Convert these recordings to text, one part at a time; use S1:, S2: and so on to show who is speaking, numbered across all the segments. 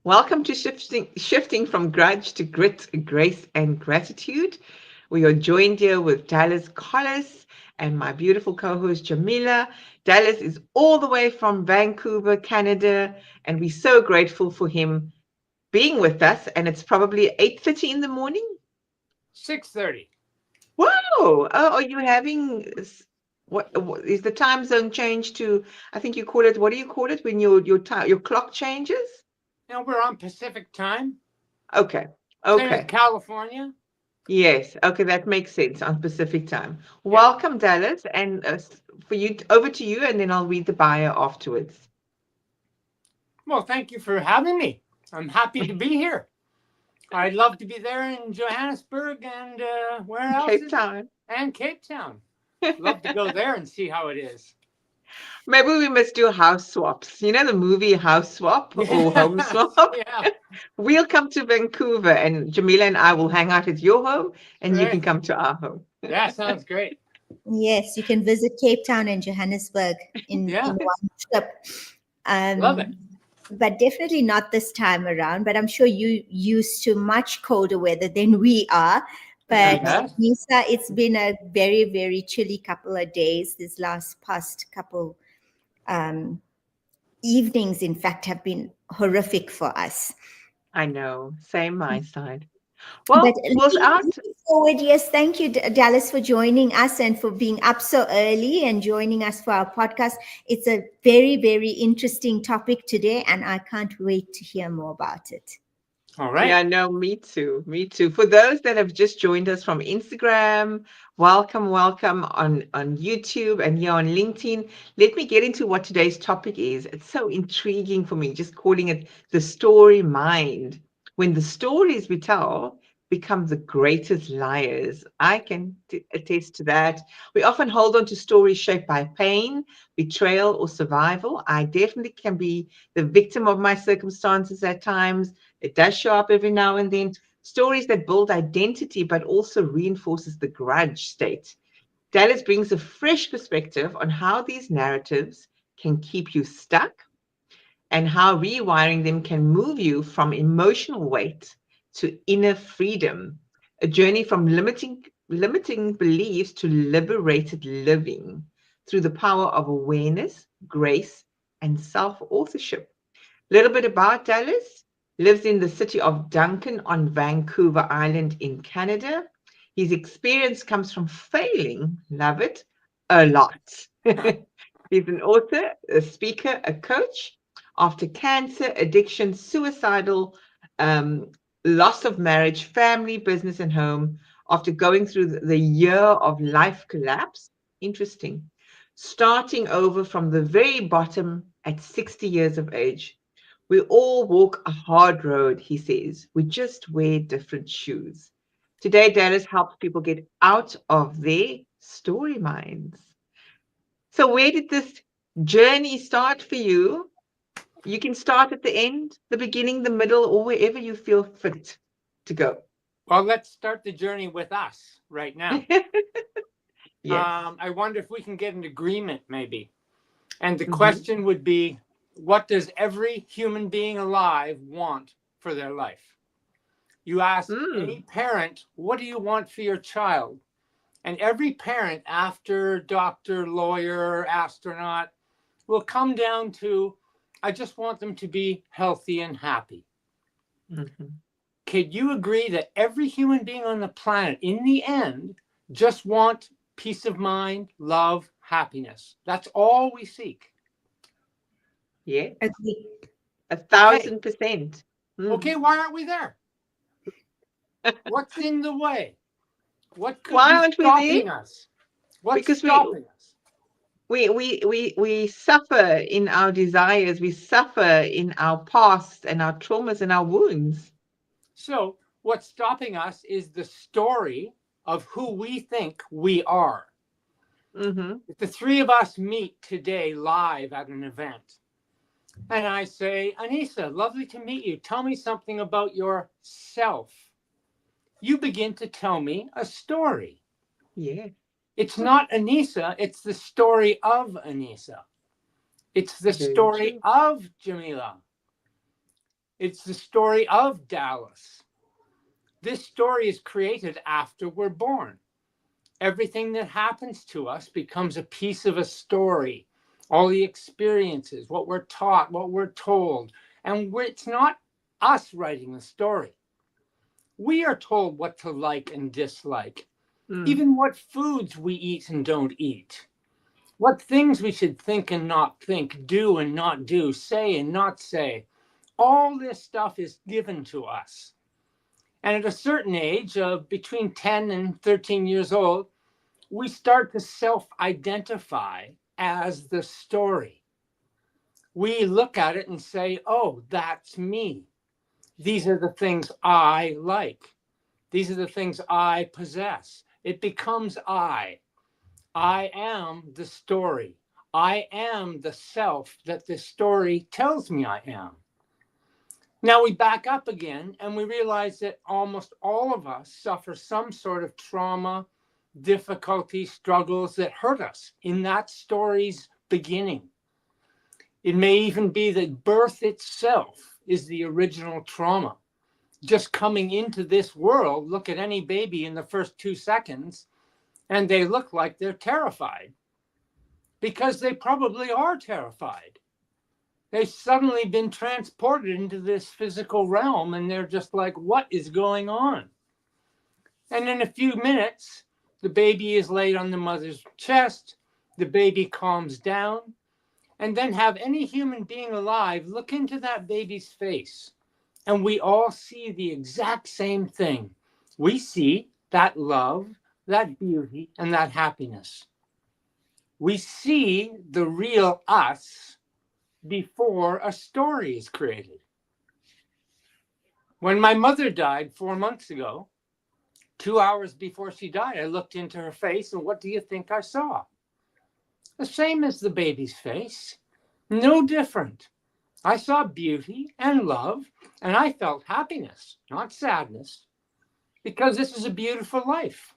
S1: Welcome to shifting from grudge to grit, grace, and gratitude. We are joined here with Dallas Collis and my beautiful co-host Jamila. Dallas is all the way from Vancouver, Canada, and we're so grateful for him being with us. And it's probably 8:30 in the morning.
S2: 6:30.
S1: Wow! Oh, are you having what is the time zone change to? I think you call it. What do you call it when your clock changes?
S2: Now we're on Pacific time,
S1: Okay.
S2: same as
S1: Okay.
S2: California.
S1: Yes, okay, that makes sense on Pacific time.
S2: Yeah.
S1: Welcome, Dallas, and for you, over to you, and then I'll read the bio afterwards.
S2: Well, thank you for having me. I'm happy to be here. I'd love to be there in Johannesburg and where else
S1: Cape
S2: is it?
S1: Town.
S2: And Cape Town. Love to go there and see how it is.
S1: Maybe we must do house swaps. You know the movie House Swap or Home
S2: Yes.
S1: Swap?
S2: Yeah.
S1: We'll come to Vancouver, and Jamila and I will hang out at your home, and you can
S2: Right.
S1: come to our home.
S2: Yeah. Sounds great.
S3: Yes, you can visit Cape Town and Johannesburg in
S2: Yeah.
S3: one trip.
S2: Love it.
S3: Um, but definitely not this time around. But I'm sure you used to much colder weather than we are. But
S1: Uh-huh.
S2: Yes.
S3: Nisa, it's been a very, very chilly couple of days. This past couple um, evenings, in fact, have been horrific for us.
S1: I know. Same my side.
S3: But
S1: Well, we'll start.
S3: looking forward, yes, thank you, Dallas, for joining us and for being up so early and joining us for our podcast. It's a very, very interesting topic today, and I can't wait to hear more about it.
S2: All right.
S1: Yeah, no, me too. Me too. For those that have just joined us from Instagram, welcome, welcome on YouTube and here on LinkedIn. Let me get into what today's topic is. It's so intriguing for me, just calling it the story mind. When the stories we tell become the greatest liars. I can attest to that. We often hold on to stories shaped by pain, betrayal, or survival. I definitely can be the victim of my circumstances at times. It does show up every now and then. Stories that build identity, but also reinforces the grudge state. Dallas brings a fresh perspective on how these narratives can keep you stuck and how rewiring them can move you from emotional weight to inner freedom. A journey from limiting beliefs to liberated living through the power of awareness, grace, and self-authorship. A little bit about Dallas. Lives in the city of Duncan on Vancouver Island in Canada. His experience comes from failing, love it, a lot. He's an author, a speaker, a coach. After cancer, addiction, suicidal, um, loss of marriage, family, business, and home, after going through the year of life collapse, interesting. Starting over from the very bottom at 60 years of age, we all walk a hard road, he says. We just wear different shoes. Today, Dallas helps people get out of their story minds. So, where did this journey start for you? You can start at the end, the beginning, the middle, or wherever you feel fit to go.
S2: Well, let's start the journey with us right now.
S1: Yes.
S2: I wonder if we can get an agreement, maybe. And the
S1: Hmm.
S2: question would be, what does every human being alive want for their life? You ask any
S1: Mm.
S2: parent, what do you want for your child? And every parent, after doctor, lawyer, astronaut, will come down to, I just want them to be healthy and happy.
S1: Hmm.
S2: Could you agree that every human being on the planet, in the end, just want peace of mind, love, happiness? That's all we seek.
S1: Yeah,
S3: Agree.
S1: a
S2: Okay.
S1: 1000%. Mm.
S2: Okay, why aren't we there? What's in the way? What could
S1: Why
S2: be
S1: aren't we there?
S2: stopping us? What's
S1: Because we
S2: stopping us?
S1: we suffer in our desires, we suffer in our past and our traumas and our wounds.
S2: So, what's stopping us is the story of who we think we are.
S1: Hmm.
S2: If the three of us meet today live at an event, and I say, Anissa, lovely to meet you. Tell me something about yourself. You begin to tell me a story.
S1: Yeah.
S2: It's not Anissa, it's the story of Anissa. It's the
S1: Very
S2: story
S1: true.
S2: of Jamila. It's the story of Dallas. This story is created after we're born. Everything that happens to us becomes a piece of a story. All the experiences, what we're taught, what we're told. And it's not us writing the story. We are told what to like and dislike. Even what foods we eat and don't eat. What things we should think and not think, do and not do, say and not say. All this stuff is given to us. And at a certain age of between 10 and 13 years old, we start to self-identify as the story. We look at it and say, oh, that's me. These are the things I like. These are the things I possess. It becomes I. I am the story. I am the self that the story tells me I am. Now we back up again and we realize that almost all of us suffer some sort of trauma, difficulty, struggles that hurt us in that story's beginning. It may even be that birth itself is the original trauma. Just coming into this world, look at any baby in the first 2 seconds, and they look like they're terrified because they probably are terrified. They've suddenly been transported into this physical realm and they're just like, what is going on? And in a few minutes, the baby is laid on the mother's chest, the baby calms down, and then have any human being alive look into that baby's face. And we all see the exact same thing. We see that love, that beauty, and that happiness. We see the real us before a story is created. When my mother died 4 months ago, 2 hours before she died, I looked into her face, and what do you think I saw? The same as the baby's face, no different. I saw beauty and love, and I felt happiness, not sadness, because this is a beautiful life.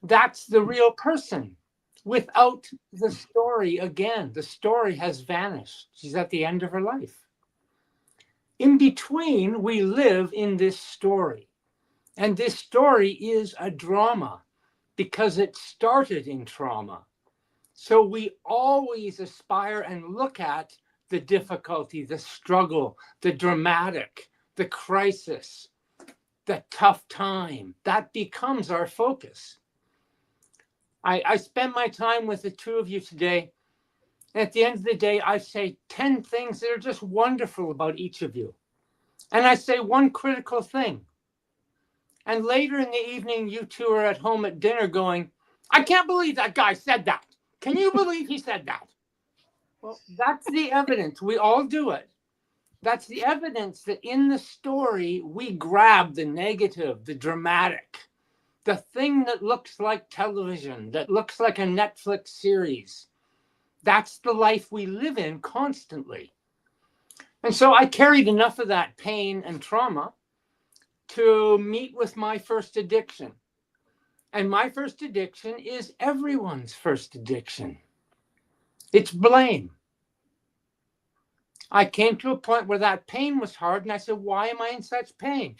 S2: That's the real person. Without the story, again, the story has vanished. She's at the end of her life. In between, we live in this story. And this story is a drama because it started in trauma. So we always aspire and look at the difficulty, the struggle, the dramatic, the crisis, the tough time. That becomes our focus. I spend my time with the two of you today. At the end of the day, I say 10 things that are just wonderful about each of you. And I say one critical thing. And later in the evening, you two are at home at dinner going, I can't believe that guy said that. Can you believe he said that? Well, that's the evidence. We all do it. That's the evidence that in the story, we grab the negative, the dramatic, the thing that looks like television, that looks like a Netflix series. That's the life we live in constantly. And so I carried enough of that pain and trauma to meet with my first addiction. And my first addiction is everyone's first addiction. It's blame. I came to a point where that pain was hard, and I said, why am I in such pain?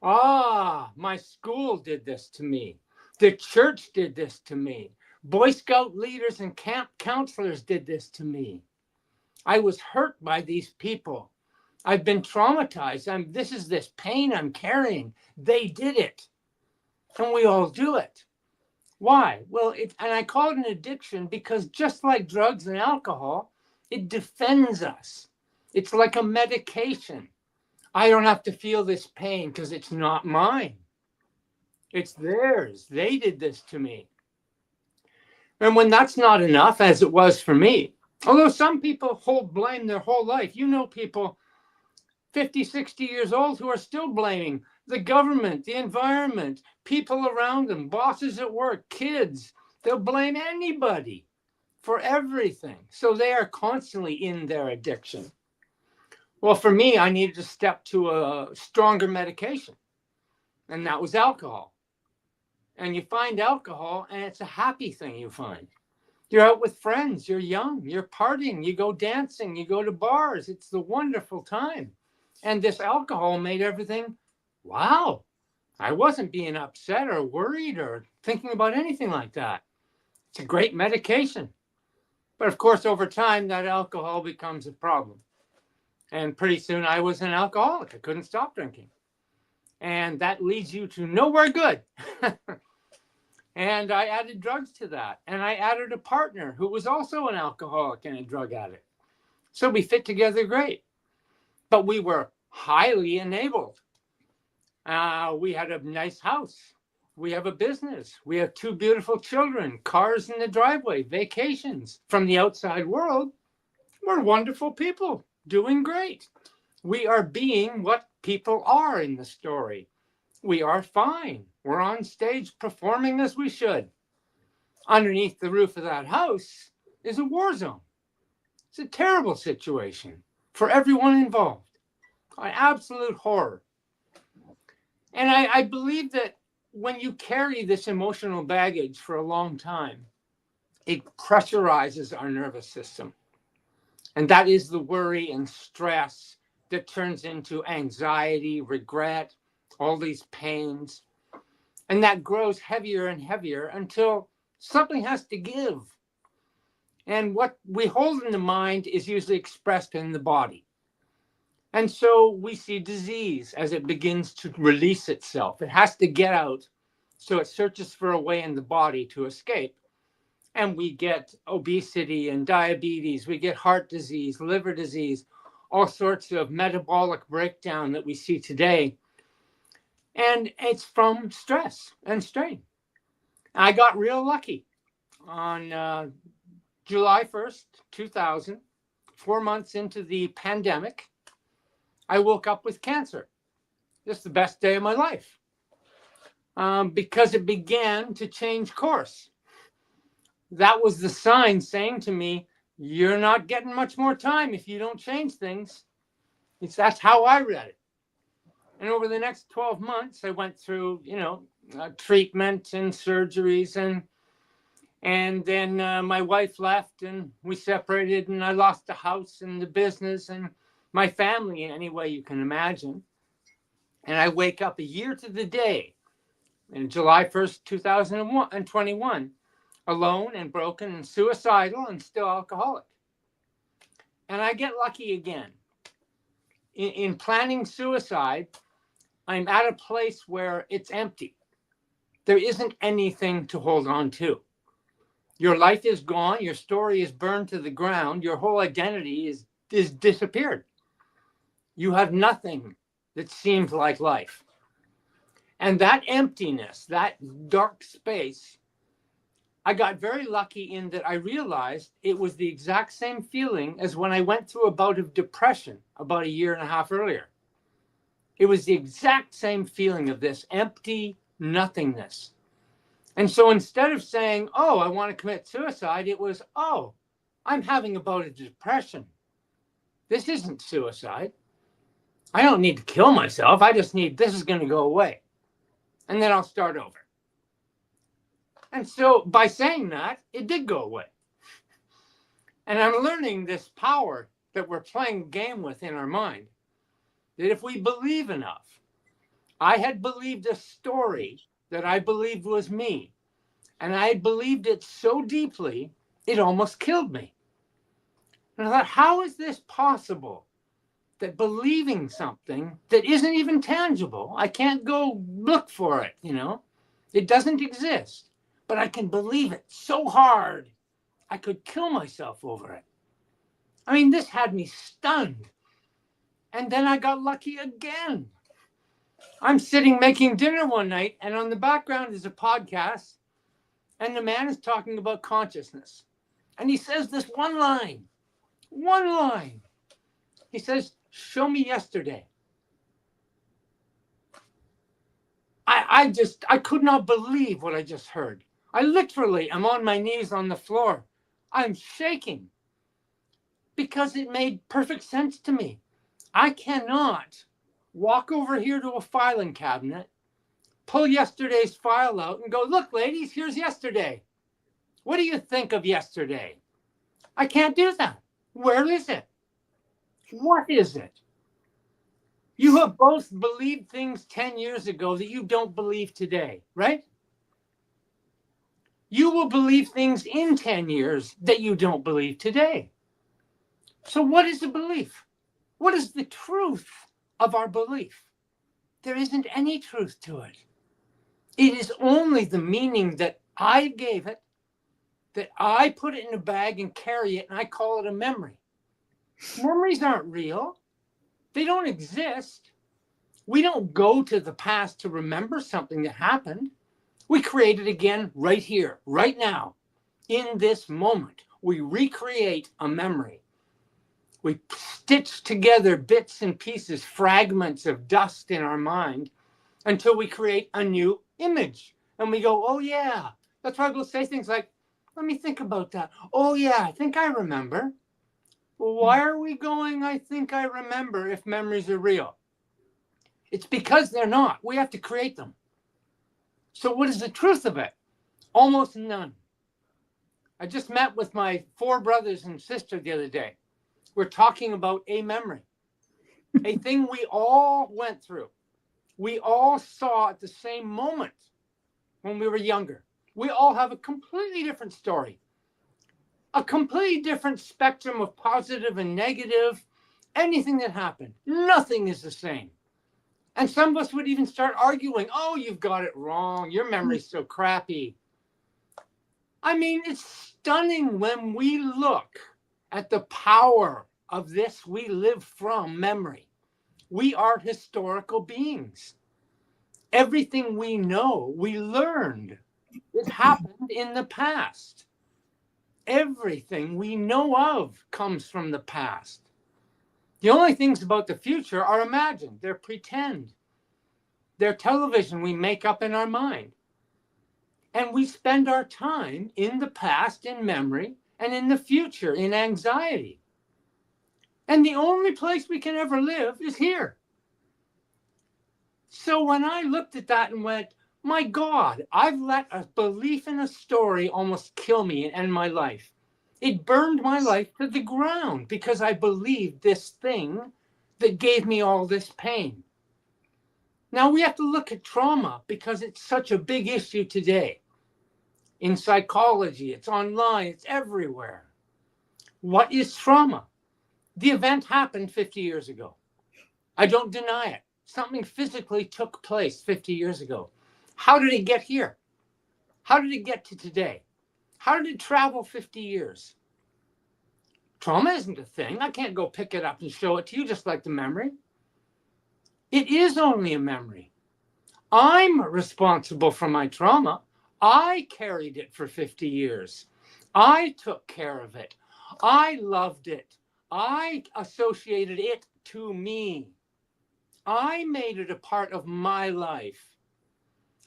S2: My school did this to me. The church did this to me. Boy Scout leaders and camp counselors did this to me. I was hurt by these people. I've been traumatized. This is this pain I'm carrying. They did it. And we all do it. Why? Well, and I call it an addiction because just like drugs and alcohol, it defends us. It's like a medication. I don't have to feel this pain because it's not mine. It's theirs. They did this to me. And when that's not enough, as it was for me, although some people hold blame their whole life, you know people 50, 60 years old who are still blaming the government, the environment, people around them, bosses at work, kids. They'll blame anybody for everything. So they are constantly in their addiction. Well, for me, I needed to step to a stronger medication, and that was alcohol. And you find alcohol, and it's a happy thing you find. You're out with friends, you're young, you're partying, you go dancing, you go to bars. It's the wonderful time. And this alcohol made everything, wow, I wasn't being upset or worried or thinking about anything like that. It's a great medication. But of course, over time, that alcohol becomes a problem. And pretty soon I was an alcoholic. I couldn't stop drinking. And that leads you to nowhere good. And I added drugs to that. And I added a partner who was also an alcoholic and a drug addict. So we fit together great. But we were highly enabled. We had a nice house. We have a business. We have 2 beautiful children, cars in the driveway, vacations. From the outside world, we're wonderful people doing great. We are being what people are in the story. We are fine. We're on stage performing as we should. Underneath the roof of that house is a war zone. It's a terrible situation for everyone involved. An absolute horror. And I believe that when you carry this emotional baggage for a long time, it pressurizes our nervous system. And that is the worry and stress that turns into anxiety, regret, all these pains. And that grows heavier and heavier until something has to give. And what we hold in the mind is usually expressed in the body. And so we see disease as it begins to release itself. It has to get out. So it searches for a way in the body to escape. And we get obesity and diabetes. We get heart disease, liver disease, all sorts of metabolic breakdown that we see today. And it's from stress and strain. I got real lucky. On July 1st, 2000, 4 months into the pandemic, I woke up with cancer. Just the best day of my life. Because it began to change course. That was the sign saying to me, you're not getting much more time if you don't change things. That's how I read it. And over the next 12 months, I went through, treatment and surgeries. And then my wife left and we separated and I lost the house and the business and my family in any way you can imagine. And I wake up a year to the day in July 1st, 2021, alone and broken and suicidal and still alcoholic. And I get lucky again. In planning suicide, I'm at a place where it's empty. There isn't anything to hold on to. Your life is gone. Your story is burned to the ground. Your whole identity is disappeared. You have nothing that seems like life. And that emptiness, that dark space, I got very lucky in that I realized it was the exact same feeling as when I went through a bout of depression about a year and a half earlier. It was the exact same feeling of this empty nothingness. And so instead of saying, oh, I want to commit suicide, it was, oh, I'm having a bout of depression. This isn't suicide. I don't need to kill myself. I just need, this is going to go away. And then I'll start over. And so by saying that, it did go away. And I'm learning this power that we're playing a game with in our mind, that if we believe enough, I had believed a story that I believed was me, and I had believed it so deeply, it almost killed me. And I thought, how is this possible? That believing something that isn't even tangible, I can't go look for it, it doesn't exist, but I can believe it so hard, I could kill myself over it. I mean, this had me stunned. And then I got lucky again. I'm sitting making dinner one night, and on the background is a podcast, and the man is talking about consciousness. And he says this one line. He says, show me yesterday. I could not believe what I just heard. I literally am on my knees on the floor. I'm shaking because it made perfect sense to me. I cannot walk over here to a filing cabinet, pull yesterday's file out and go, look, ladies, here's yesterday. What do you think of yesterday? I can't do that. Where is it? What is it? You have both believed things 10 years ago that you don't believe today, right? You will believe things in 10 years that you don't believe today. So what is a belief? What is the truth of our belief? There isn't any truth to it. It is only the meaning that I gave it, that I put it in a bag and carry it, and I call it a memory. Memories aren't real. They don't exist. We don't go to the past to remember something that happened. We create it again right here, right now, in this moment. We recreate a memory. We stitch together bits and pieces, fragments of dust in our mind until we create a new image. And we go, oh yeah. That's why we'll say things like, let me think about that. Oh yeah, I think I remember. Well, why are we going, I think I remember, if memories are real? It's because they're not. We have to create them. So what is the truth of it? Almost none. I just met with my 4 brothers and sister the other day. We're talking about a memory, a thing we all went through. We all saw at the same moment when we were younger. We all have a completely different story, a completely different spectrum of positive and negative, anything that happened. Nothing is the same. And some of us would even start arguing, oh, you've got it wrong. Your memory's so crappy. I mean, it's stunning when we look at the power of this we live from memory. We are historical beings. Everything we know, we learned. It happened in the past. Everything we know of comes from the past. The only things about the future are imagined. They're pretend. They're television we make up in our mind. And we spend our time in the past in memory and in the future in anxiety. And the only place we can ever live is here. So when I looked at that and went, my God, I've let a belief in a story almost kill me and end my life. It burned my life to the ground because I believed this thing that gave me all this pain. Now we have to look at trauma because it's such a big issue today. In psychology, it's online, it's everywhere. What is trauma? The event happened 50 years ago. I don't deny it. Something physically took place 50 years ago. How did it get here? How did it get to today? How did it travel 50 years? Trauma isn't a thing. I can't go pick it up and show it to you just like the memory. It is only a memory. I'm responsible for my trauma. I carried it for 50 years. I took care of it. I loved it. I associated it to me. I made it a part of my life.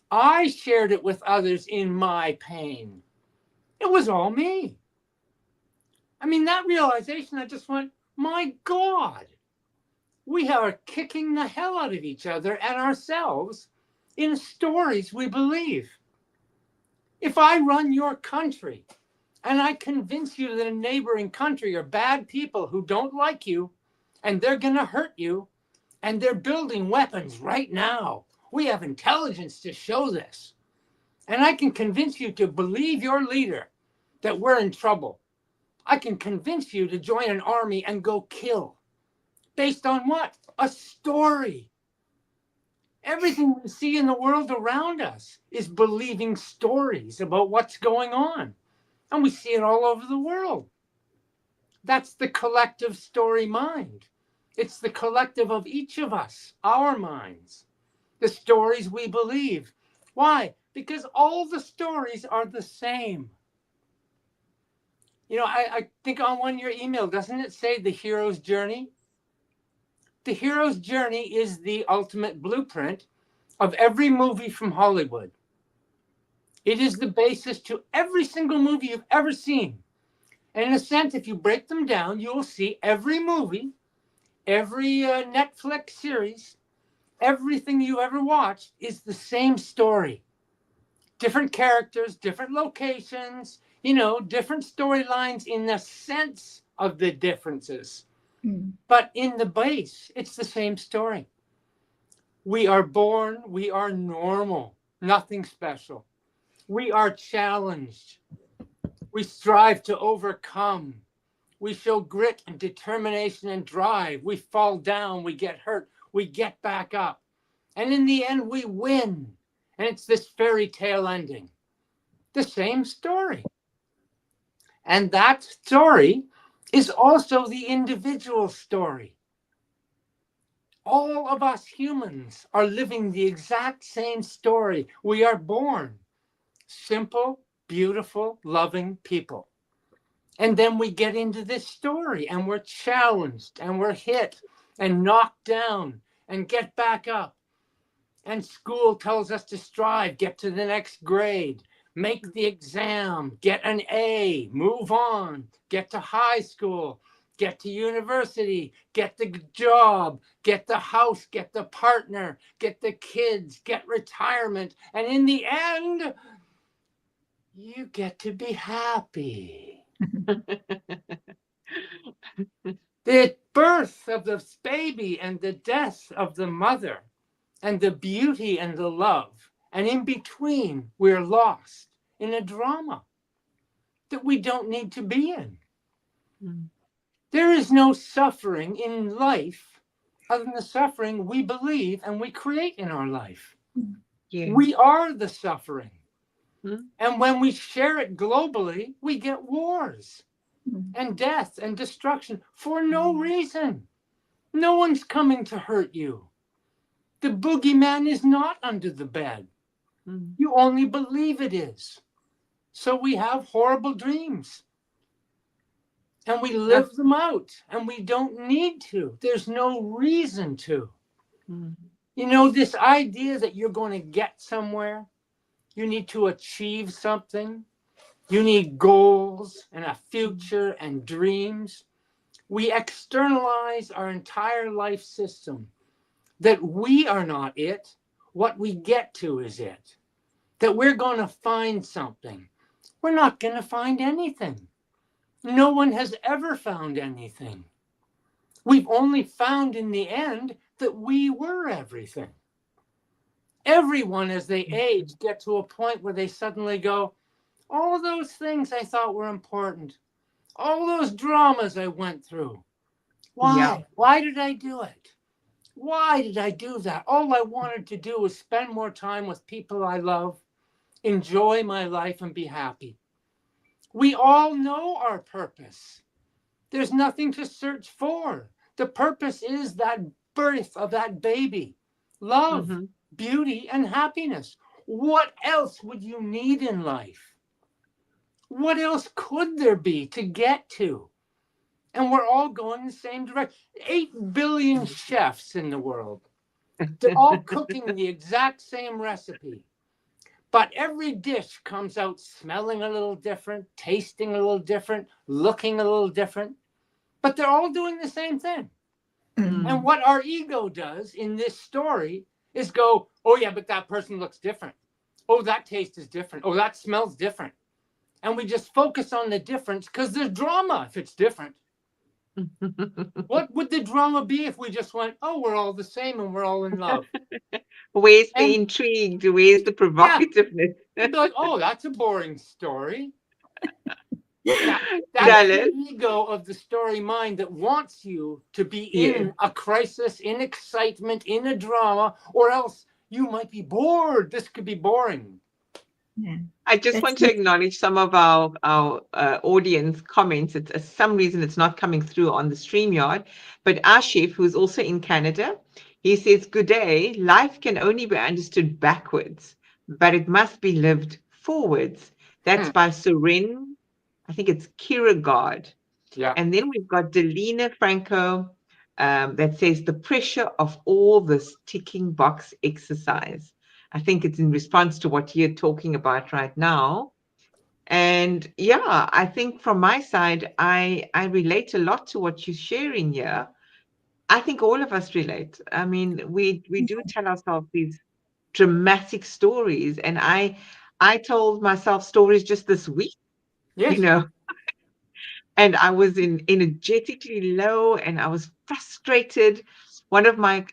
S2: I shared it with others in my pain. It was all me. I mean, that realization, I just went, my God, we are kicking the hell out of each other and ourselves in stories we believe. If I run your country and I convince you that a neighboring country are bad people who don't like you and they're going to hurt you and they're building weapons right now, we have intelligence to show this. And I can convince you to believe your leader that we're in trouble. I can convince you to join an army and go kill. Based on what? A story. Everything we see in the world around us is believing stories about what's going on. And we see it all over the world. That's the collective story mind. It's the collective of each of us, our minds, the stories we believe. Why? Because all the stories are the same. You know, I think on one of your email, doesn't it say the hero's journey? The hero's journey is the ultimate blueprint of every movie from Hollywood. It is the basis to every single movie you've ever seen. And in a sense, if you break them down, you will see every movie, every Netflix series, everything you ever watched is the same story. Different characters, different locations, you know, different storylines in the sense of the differences. But in the base, it's the same story. We are born, we are normal, nothing special. We are challenged. We strive to overcome. We show grit and determination and drive. We fall down, we get hurt, we get back up. And in the end, we win. And it's this fairy tale ending. The same story. And that story is also the individual story. All of us humans are living the exact same story. We are born simple, beautiful, loving people. And then we get into this story and we're challenged and we're hit and knocked down and get back up. And school tells us to strive, get to the next grade, make the exam, get an A, move on, get to high school, get to university, get the job, get the house, get the partner, get the kids, get retirement. And in the end, you get to be happy. The birth of the baby and the death of the mother and the beauty and the love. And in between, we're lost in a drama that we don't need to be in.
S1: Mm.
S2: There is no suffering in life other than the suffering we believe and we create in our life.
S1: Yeah.
S2: We are the suffering.
S1: Mm.
S2: And when we share it globally, we get wars and death and destruction for no reason. No one's coming to hurt you. The boogeyman is not under the bed.
S1: Mm.
S2: You only believe it is. So we have horrible dreams. And we live them out. And we don't need to. There's no reason to.
S1: Mm.
S2: You know, this idea that you're going to get somewhere, you need to achieve something, you need goals and a future and dreams. We externalize our entire life system that we are not it. What we get to is it. That we're going to find something. We're not going to find anything. No one has ever found anything. We've only found in the end that we were everything. Everyone, as they age, get to a point where they suddenly go, all those things I thought were important, all those dramas I went through. Why?
S1: Yeah.
S2: Why did I do it? Why did I do that? All I wanted to do was spend more time with people I love, enjoy my life, and be happy. We all know our purpose. There's nothing to search for. The purpose is that birth of that baby, love,
S1: Mm-hmm.
S2: beauty, and happiness. What else would you need in life? What else could there be to get to? And we're all going the same direction. 8 billion chefs in the world. They're all cooking the exact same recipe. But every dish comes out smelling a little different, tasting a little different, looking a little different. But they're all doing the same thing.
S1: Mm.
S2: And what our ego does in this story is go, oh yeah, but that person looks different. Oh, that taste is different. Oh, that smells different. And we just focus on the difference because there's drama if it's different. What would the drama be if we just went, oh, we're all the same and we're all in love?
S1: Where's the
S2: And
S1: intrigue? Where's the
S2: yeah,
S1: provocativeness?
S2: you'd be like, oh, that's a boring story. That's
S1: Dallas?
S2: the ego of the story mind that wants you to be
S1: Yeah.
S2: in a crisis, in excitement, in a drama, or else you might be bored. This could be boring.
S3: Yeah.
S1: I just
S3: That's
S1: want to acknowledge some of our audience comments. It's some reason it's not coming through on the StreamYard, but Ashif, who's also in Canada, he says, "Good day. Life can only be understood backwards, but it must be lived forwards." That's by Soren. I think it's Kierkegaard.
S2: Yeah.
S1: And then we've got Delina Franco that says the pressure of all this ticking box exercise. I think it's in response to what you're talking about right now. And yeah, I think from my side, I relate a lot to what you're sharing here. I think all of us relate. I mean, we do tell ourselves these dramatic stories. And I told myself stories just this week, you
S2: Yes.
S1: know, and I was energetically low and I was frustrated. One of my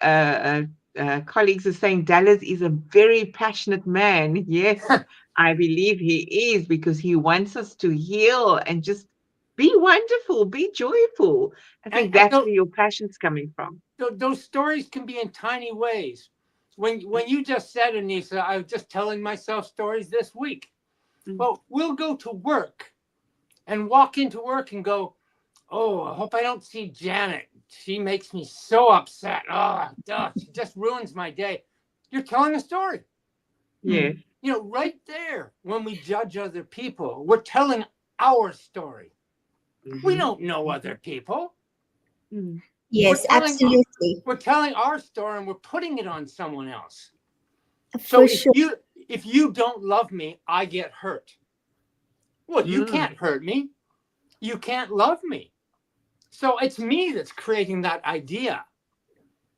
S1: colleagues are saying Dallas is a very passionate man. Yes, I believe he is, because he wants us to heal and just be wonderful, be joyful. I
S2: and,
S1: think
S2: and
S1: that's where your passion's coming from.
S2: those stories can be in tiny ways. When you just said, Anissa, I was just telling myself stories this week.
S1: Mm.
S2: Well, we'll go to work and walk into work and go, oh, I hope I don't see Janet. She makes me so upset. Oh, duh, she just ruins my day. You're telling a story.
S1: Yes.
S2: You know, right there, when we judge other people, we're telling our story. We
S1: Mhm.
S2: don't know other people.
S1: Mm.
S2: We're
S3: Yes,
S2: telling
S3: absolutely.
S2: we're telling our story and we're putting it on someone else. So
S3: For sure.
S2: if you don't love me, I get hurt. Well, you
S1: Mm.
S2: can't hurt me. You can't love me. So it's me that's creating that idea.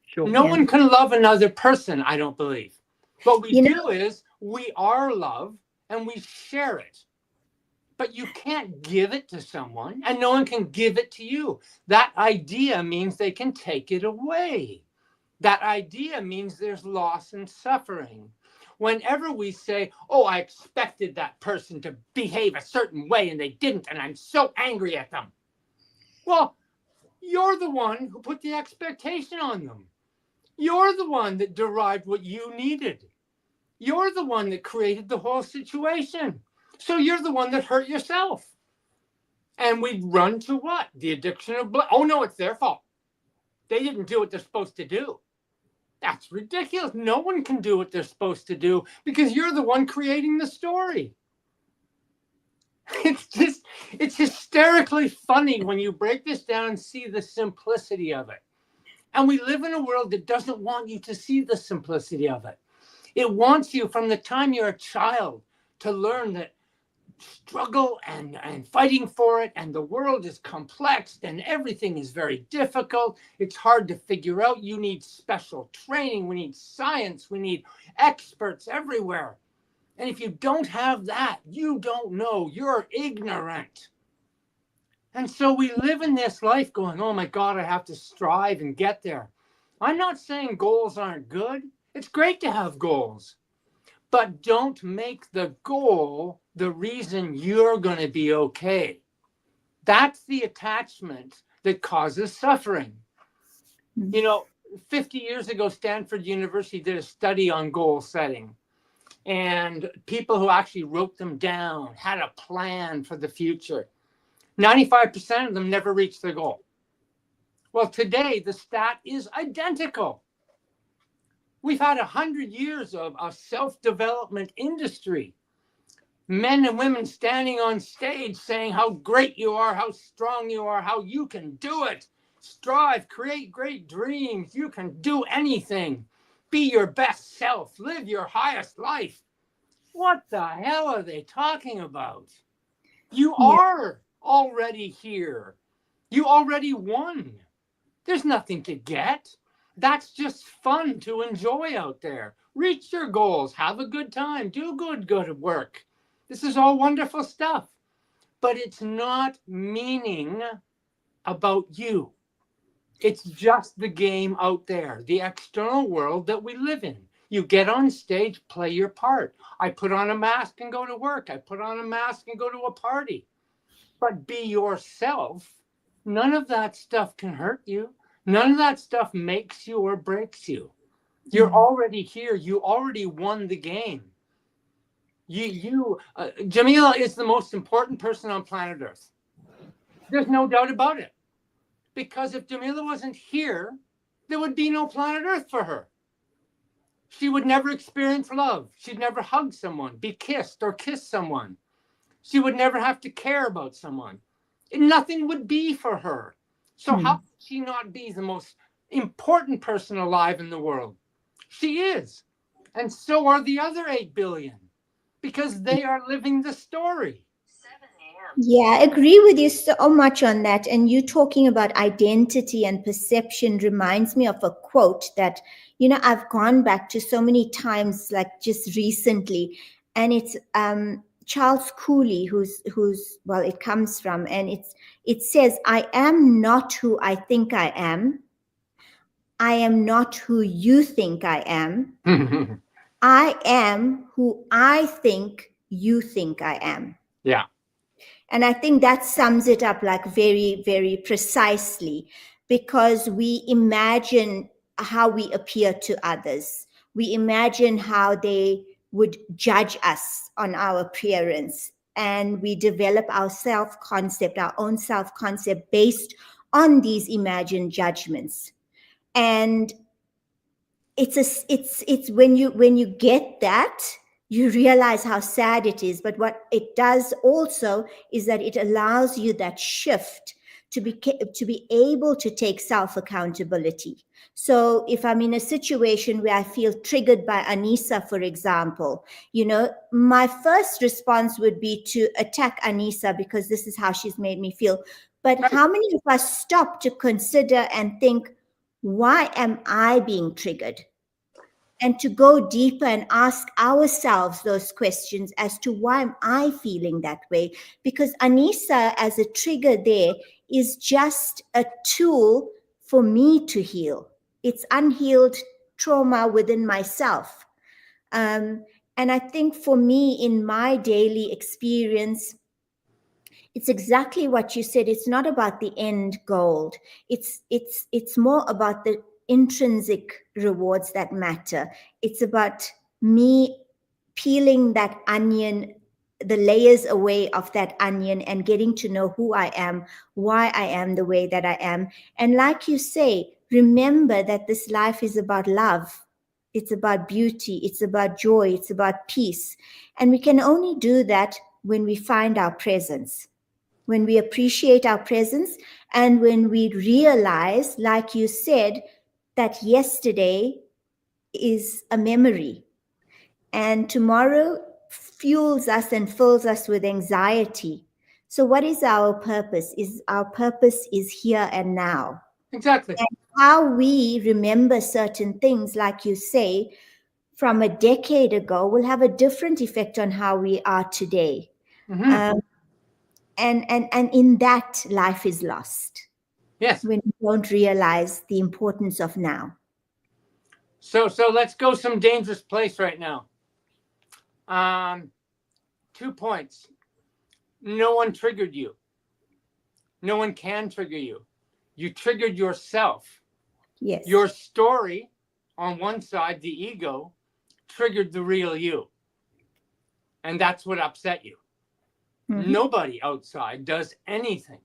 S1: Sure.
S2: No
S3: Yeah.
S2: one can love another person, I don't believe. What we
S3: You know,
S2: do is we are love and we share it. But you can't give it to someone and no one can give it to you. That idea means they can take it away. That idea means there's loss and suffering. Whenever we say, oh, I expected that person to behave a certain way and they didn't, and I'm so angry at them. Well, you're the one who put the expectation on them. You're the one that derived what you needed. You're the one that created the whole situation. So you're the one that hurt yourself. And we run to what? The addiction of blood. Oh, no, it's their fault. They didn't do what they're supposed to do. That's ridiculous. No one can do what they're supposed to do because you're the one creating the story. It's hysterically funny when you break this down and see the simplicity of it. And we live in a world that doesn't want you to see the simplicity of it. It wants you from the time you're a child to learn that struggle and fighting for it, and the world is complex and everything is very difficult. It's hard to figure out. You need special training. We need science. We need experts everywhere. And if you don't have that, you don't know. You're ignorant. And so we live in this life going, oh my God, I have to strive and get there. I'm not saying goals aren't good. It's great to have goals. But don't make the goal the reason you're going to be okay. That's the attachment that causes suffering. You know, 50 years ago, Stanford University did a study on goal setting. And people who actually wrote them down had a plan for the future. 95% of them never reached their goal. Well, today, the stat is identical. We've had 100 years of a self-development industry. Men and women standing on stage saying how great you are, how strong you are, how you can do it. Strive, create great dreams. You can do anything. Be your best self. Live your highest life. What the hell are they talking about? You
S3: yeah.
S2: are already here. You already won. There's nothing to get. That's just fun to enjoy out there. Reach your goals. Have a good time. Do good work. This is all wonderful stuff. But it's not meaning about you. It's just the game out there, the external world that we live in. You get on stage, play your part. I put on a mask and go to work. I put on a mask and go to a party. But be yourself. None of that stuff can hurt you. None of that stuff makes you or breaks you. You're already here. You already won the game. Jamila is the most important person on planet Earth. There's no doubt about it. Because if Jamila wasn't here, there would be no planet Earth for her. She would never experience love. She'd never hug someone, be kissed, or kiss someone. She would never have to care about someone. Nothing would be for her. So how could she not be the most important person alive in the world? She is. And so are the other 8 billion, because they are living the story.
S3: Yeah, I agree with you so much on that. And you talking about identity and perception reminds me of a quote that, I've gone back to so many times, like just recently. And it's Charles Cooley, who's well, it comes from, and it says, I am not who I think I am. I am not who you think I am. I am who I think you think I am.
S2: Yeah.
S3: And I think that sums it up like very, very precisely, because we imagine how we appear to others. We imagine how they would judge us on our appearance. And we develop our self-concept, our own self-concept based on these imagined judgments. And it's when you get that, you realize how sad it is. But what it does also is that it allows you that shift to be able to take self accountability. So if I'm in a situation where I feel triggered by Anisa, for example, my first response would be to attack Anisa because this is how she's made me feel. But how many of us stop to consider and think, why am I being triggered? And to go deeper and ask ourselves those questions as to why am I feeling that way? Because Anisa, as a trigger there, is just a tool for me to heal. It's unhealed trauma within myself. And I think for me, in my daily experience, it's exactly what you said. It's not about the end goal. It's more about the intrinsic rewards that matter. It's about me peeling that onion, the layers away of that onion, and getting to know who I am, why I am the way that I am. And like you say, remember that this life is about love. It's about beauty. It's about joy. It's about peace. And we can only do that when we find our presence, when we appreciate our presence, and when we realize, like you said, that yesterday is a memory and tomorrow fuels us and fills us with anxiety. So what is our purpose? Our purpose is here and now.
S2: Exactly.
S3: And how we remember certain things, like you say, from a decade ago will have a different effect on how we are today.
S2: Mm-hmm.
S3: And in that, life is lost.
S2: Yes.
S3: When we don't realize the importance of now.
S2: So let's go some dangerous place right now. 2 points. No one triggered you. No one can trigger you. You triggered yourself.
S3: Yes.
S2: Your story on one side, the ego, triggered the real you. And that's what upset you. Mm-hmm. Nobody outside does anything.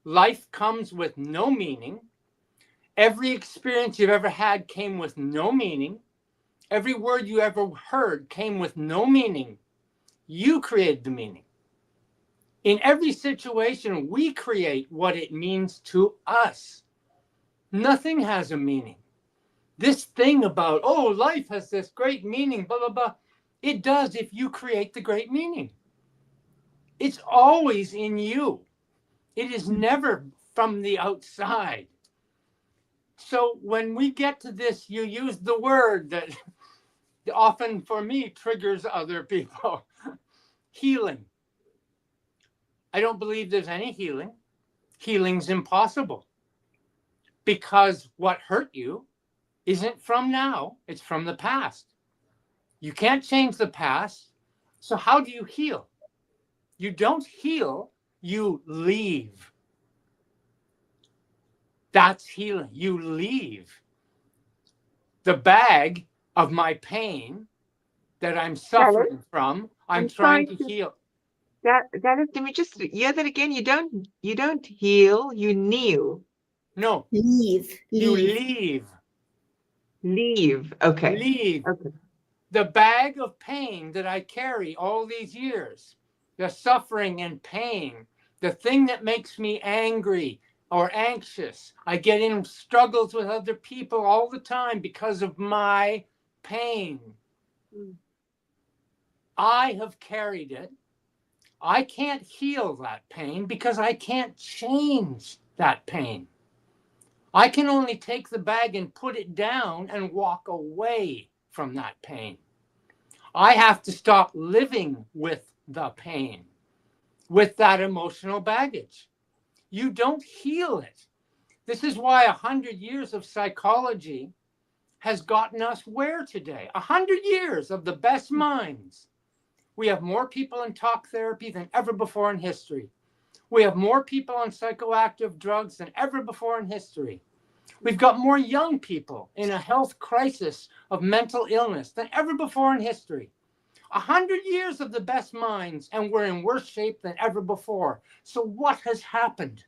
S2: Life comes with no meaning. Every experience you've ever had came with no meaning. Every word you ever heard came with no meaning. You created the meaning. In every situation, we create what it means to us. Nothing has a meaning. This thing about, life has this great meaning, blah, blah, blah. It does if you create the great meaning. It's always in you. It is never from the outside. So when we get to this, you use the word that often for me triggers other people. Healing. I don't believe there's any healing. Healing's impossible. Because what hurt you isn't from now, it's from the past. You can't change the past. So how do you heal? You don't heal, you leave. That's healing. You leave. The bag of my pain that I'm suffering from, I'm trying to heal.
S1: That is, let me just hear that again. You don't heal, you kneel.
S2: No.
S3: Leave.
S2: You leave.
S1: Leave. Okay.
S2: Leave.
S1: Okay.
S2: The bag of pain that I carry all these years, the suffering and pain, the thing that makes me angry or anxious. I get in struggles with other people all the time because of my pain. I have carried it. I can't heal that pain because I can't change that pain. I can only take the bag and put it down and walk away from that pain. I have to stop living with the pain, with that emotional baggage. You don't heal it. This is why 100 years of psychology has gotten us where today? 100 years of the best minds. We have more people in talk therapy than ever before in history. We have more people on psychoactive drugs than ever before in history. We've got more young people in a health crisis of mental illness than ever before in history. 100 years of the best minds, and we're in worse shape than ever before. So what has happened?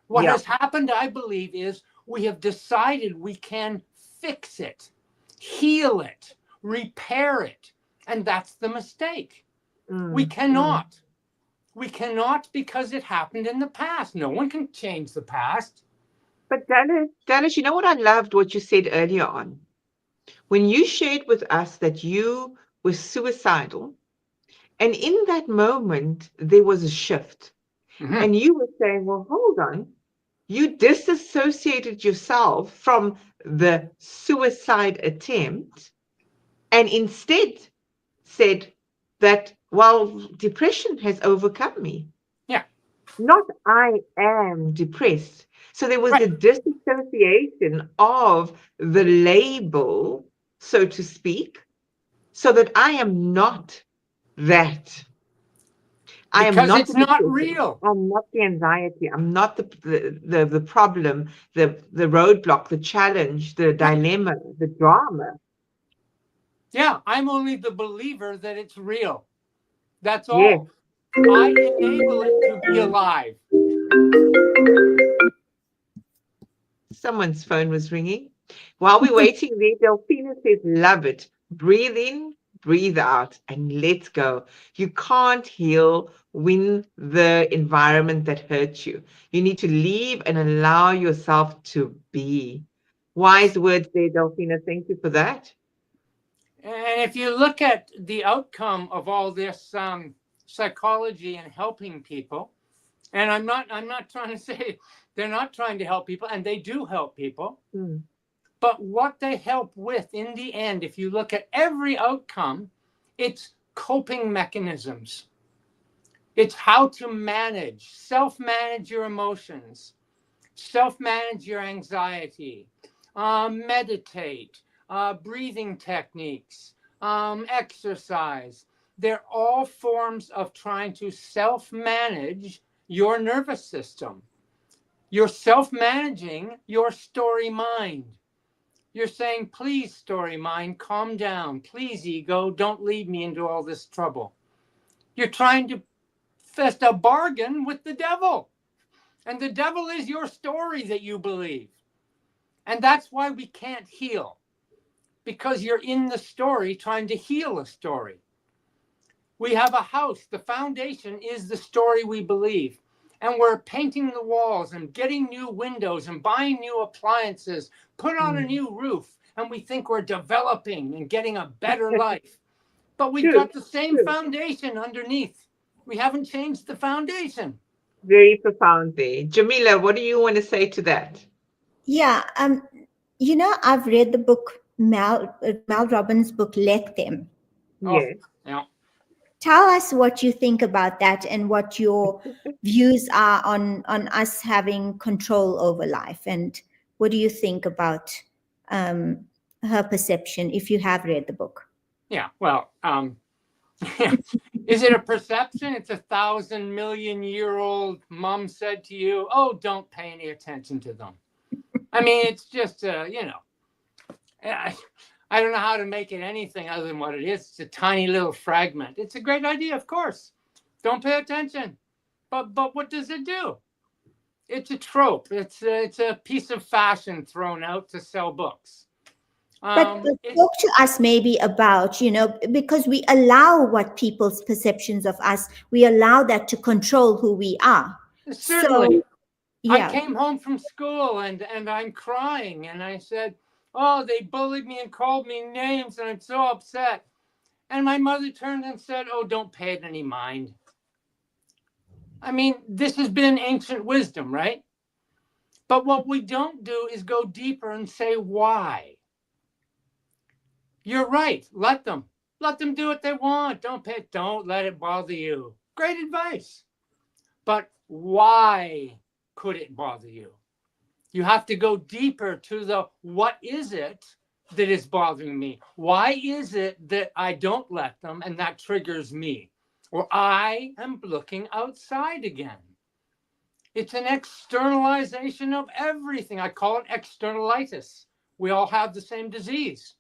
S2: What has happened, I believe, is we have decided we can fix it, heal it, repair it. And that's the mistake. We cannot. We cannot, because it happened in the past. No one can change the past.
S1: But Dallas, you know what I loved what you said earlier on? When you shared with us that you were suicidal, and in that moment, there was a shift.
S2: Mm-hmm.
S1: And you were saying, well, hold on. You disassociated yourself from the suicide attempt and instead said that, well, depression has overcome me.
S2: Yeah.
S1: Not I am depressed. So there was a
S2: Right.
S1: disassociation of the label, so to speak, so that I am not that. I am
S2: Because
S1: not
S2: it's
S1: the
S2: not
S1: depression.
S2: real.
S1: I'm not the anxiety. I'm not the problem, the roadblock, the challenge, the dilemma, the drama.
S2: Yeah, I'm only the believer that it's real. That's
S1: Yes.
S2: all. I enable it to be alive.
S1: Someone's phone was ringing. While we're waiting there, Delphina says, love it. Breathe in, breathe out, and let's go. You can't heal when the environment that hurts you. You need to leave and allow yourself to be. Wise words there, Delphina. Thank you for that.
S2: And if you look at the outcome of all this psychology and helping people, and I'm not trying to say they're not trying to help people, and they do help people. But what they help with in the end, if you look at every outcome, it's coping mechanisms. It's how to manage, self-manage your emotions, self-manage your anxiety, meditate, breathing techniques, exercise. They're all forms of trying to self-manage your nervous system. You're self-managing your story mind. You're saying, please, story mind, calm down. Please, ego, don't lead me into all this trouble. You're trying to fest a bargain with the devil. And the devil is your story that you believe. And that's why we can't heal. Because you're in the story trying to heal a story. We have a house. The foundation is the story we believe. And we're painting the walls and getting new windows and buying new appliances, put on a new roof, and we think we're developing and getting a better life. But we've got the same foundation underneath. We haven't changed the foundation.
S1: Very profound there. Jamila, what do you want to say to that?
S3: Yeah, I've read the book, Mel Robbins' book, Let Them.
S1: Yes.
S2: Yeah.
S3: Tell us what you think about that and what your views are on us having control over life. And what do you think about her perception, if you have read the book?
S2: Yeah, well, is it a perception? It's 1,000 million year old mom said to you, oh, don't pay any attention to them. I mean, it's just, I don't know how to make it anything other than what it is. It's a tiny little fragment. It's a great idea, of course. Don't pay attention. But what does it do? It's a trope. It's a piece of fashion thrown out to sell books.
S3: But talk to us maybe about, because we allow what people's perceptions of us, we allow that to control who we are.
S2: Certainly.
S3: So, yeah.
S2: I came home from school and I'm crying. And I said, oh, they bullied me and called me names and I'm so upset. And my mother turned and said, oh, don't pay it any mind. I mean, this has been ancient wisdom, right? But what we don't do is go deeper and say why. You're right. Let them do what they want. Don't let it bother you. Great advice. But why could it bother you? You have to go deeper to the what is it that is bothering me? Why is it that I don't let them and that triggers me? Or I am looking outside again. It's an externalization of everything. I call it externalitis. We all have the same disease,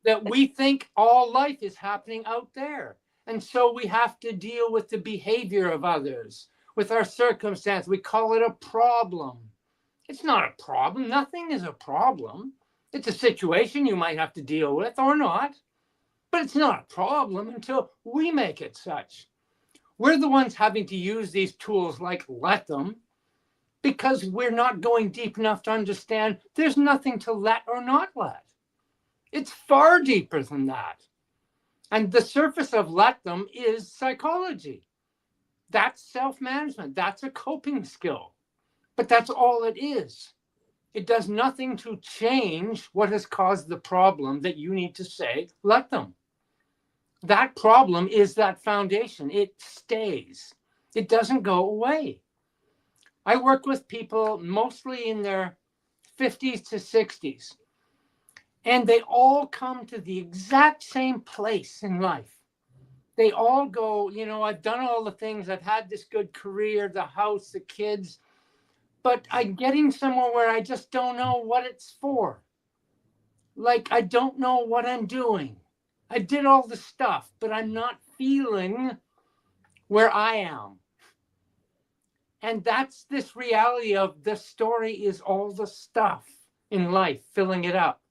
S2: that we think all life is happening out there. And so we have to deal with the behavior of others, with our circumstance. We call it a problem. It's not a problem. Nothing is a problem. It's a situation you might have to deal with or not, but it's not a problem until we make it such. We're the ones having to use these tools like let them, because we're not going deep enough to understand there's nothing to let or not let. It's far deeper than that. And the surface of let them is psychology. That's self-management. That's a coping skill. But that's all it is. It does nothing to change what has caused the problem that you need to say, let them. That problem is that foundation. It stays. It doesn't go away. I work with people mostly in their 50s to 60s, and they all come to the exact same place in life. They all go, I've done all the things, I've had this good career, the house, the kids, but I'm getting somewhere where I just don't know what it's for. Like, I don't know what I'm doing. I did all the stuff, but I'm not feeling where I am. And that's this reality of the story is all the stuff in life, filling it up.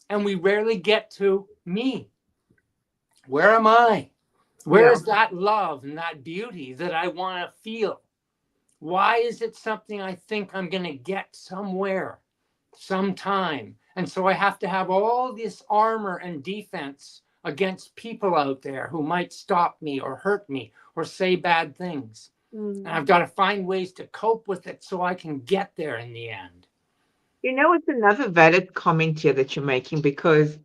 S2: And we rarely get to me. Where am I? Where is that love and that beauty that I want to feel? Why is it something I think I'm going to get somewhere, sometime? And so I have to have all this armor and defense against people out there who might stop me or hurt me or say bad things. And I've got to find ways to cope with it so I can get there in the end.
S1: It's another valid comment here that you're making, because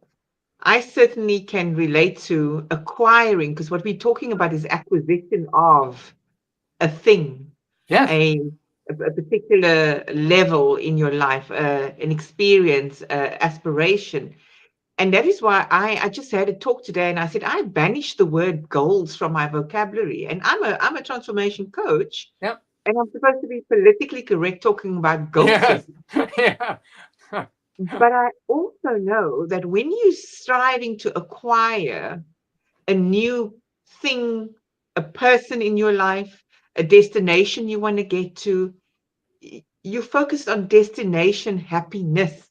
S1: I certainly can relate to acquiring, because what we're talking about is acquisition of a thing,
S2: Yes.
S1: a particular level in your life, an experience, aspiration. And that is why I just had a talk today, and I said, I banished the word goals from my vocabulary. And I'm a transformation coach.
S2: Yep.
S1: And I'm supposed to be politically correct talking about goal setting.
S2: Yeah.
S1: But I also know that when you're striving to acquire a new thing, a person in your life, a destination you want to get to, you're focused on destination happiness.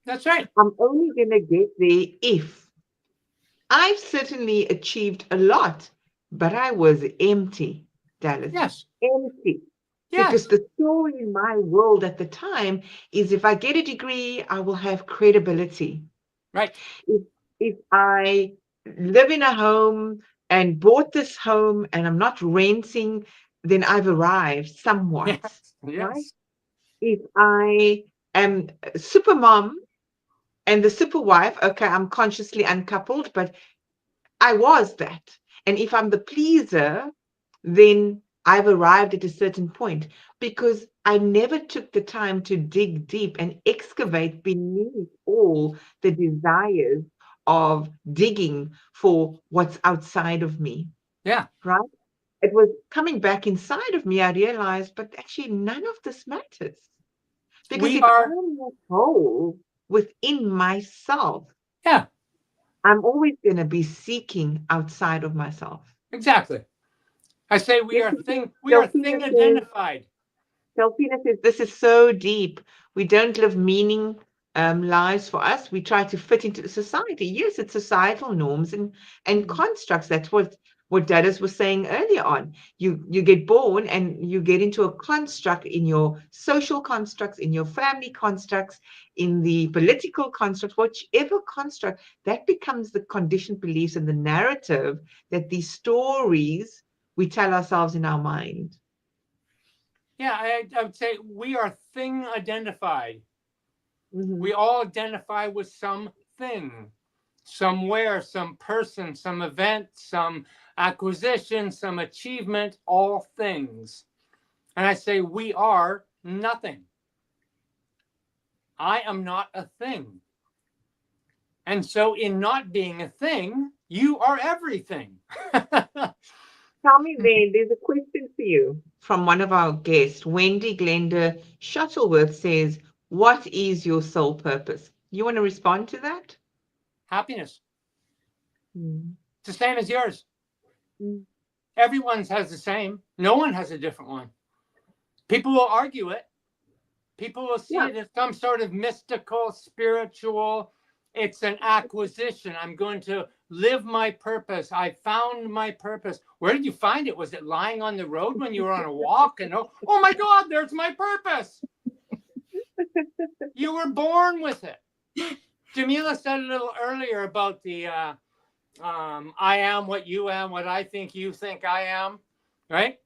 S2: That's right.
S1: I'm only going to get there if I've certainly achieved a lot, but I was empty, Dallas.
S2: Yes.
S1: Empty.
S2: Yes.
S1: Because the story in my world at the time is, if I get a degree, I will have credibility.
S2: Right.
S1: If I live in a home and bought this home and I'm not renting, then I've arrived somewhat.
S2: Yes.
S1: Right? If I am a super mom and the super wife, okay, I'm consciously uncoupled, but I was that. And if I'm the pleaser, then I've arrived at a certain point, because I never took the time to dig deep and excavate beneath all the desires of digging for what's outside of me.
S2: Yeah.
S1: Right? It was coming back inside of me, I realized, but actually none of this matters. Because if I'm not whole within myself,
S2: Yeah.
S1: I'm always going to be seeking outside of myself.
S2: Exactly. I say we are thing identified.
S1: Delphina says, this is so deep. We don't live meaning lives for us. We try to fit into society. Yes, it's societal norms and constructs. That's what Dallas was saying earlier on. You get born and you get into a construct, in your social constructs, in your family constructs, in the political constructs, whichever construct, that becomes the conditioned beliefs and the narrative that these stories we tell ourselves in our mind.
S2: Yeah, I would say we are thing identified.
S1: Mm-hmm.
S2: We all identify with something, somewhere, some person, some event, some acquisition, some achievement, all things. And I say we are nothing. I am not a thing. And so in not being a thing, you are everything.
S1: Tell me then, there's a question for you from one of our guests. Wendy Glenda Shuttleworth says, what is your soul purpose? You want to respond to that?
S2: Happiness.
S1: Mm.
S2: It's the same as yours.
S1: Mm.
S2: Everyone's has the same. No one has a different one. People will argue it. People will see it as some sort of mystical, spiritual. It's an acquisition. I'm going to live my purpose. I found my purpose. Where did you find it? Was it lying on the road when you were on a walk? And oh my God, there's my purpose. You were born with it. Jamila said a little earlier about the I am what you am, what I think you think I am, right?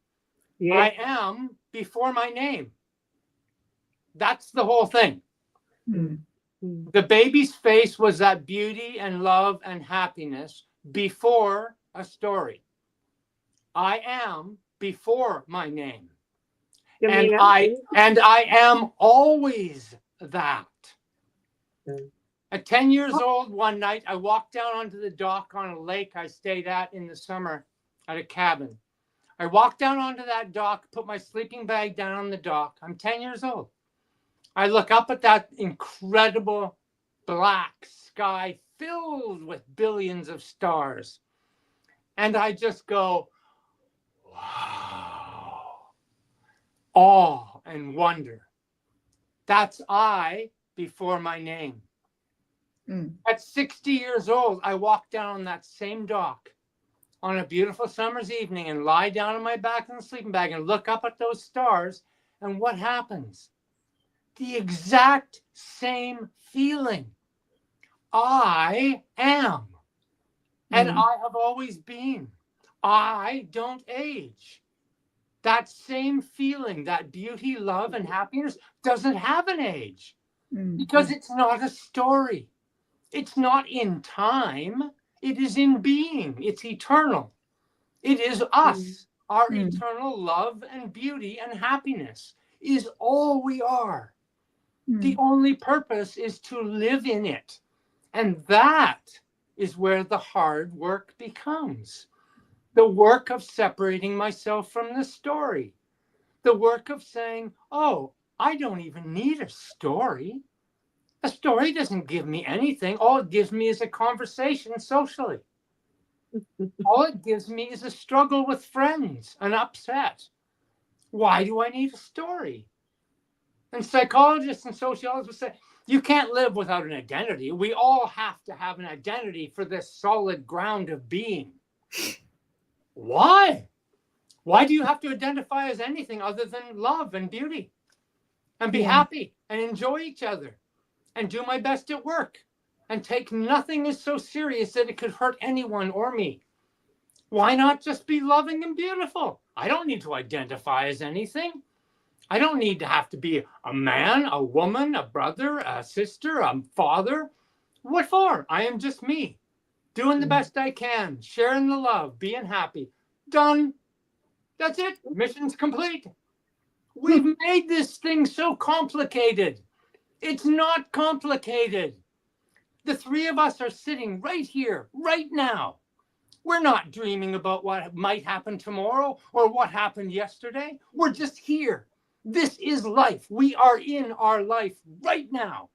S1: Yes.
S2: I am before my name. That's the whole thing.
S3: Mm.
S2: The baby's face was that beauty and love and happiness before a story. I am before my name. And I am always that. At 10 years old, one night, I walked down onto the dock on a lake I stayed at in the summer at a cabin. I walked down onto that dock, put my sleeping bag down on the dock. I'm 10 years old. I look up at that incredible black sky filled with billions of stars. And I just go, wow. Awe and wonder. That's I before my name.
S3: Mm.
S2: At 60 years old, I walk down on that same dock on a beautiful summer's evening and lie down on my back in the sleeping bag and look up at those stars. And what happens? The exact same feeling. I am. And I have always been. I don't age. That same feeling, that beauty, love, and happiness doesn't have an age because it's not a story. It's not in time. It is in being. It's eternal. It is us. Our eternal love and beauty and happiness is all we are. The only purpose is to live in it. And that is where the hard work becomes. The work of separating myself from the story. The work of saying, oh, I don't even need a story. A story doesn't give me anything. All it gives me is a conversation socially. All it gives me is a struggle with friends, an upset. Why do I need a story? And psychologists and sociologists will say, you can't live without an identity. We all have to have an identity for this solid ground of being. Why? Why do you have to identify as anything other than love and beauty and be happy and enjoy each other and do my best at work and take nothing as so serious that it could hurt anyone or me? Why not just be loving and beautiful? I don't need to identify as anything. I don't need to have to be a man, a woman, a brother, a sister, a father. What for? I am just me, doing the best I can, sharing the love, being happy. Done. That's it. Mission's complete. We've made this thing so complicated. It's not complicated. The three of us are sitting right here, right now. We're not dreaming about what might happen tomorrow or what happened yesterday. We're just here. This is life. We are in our life right now.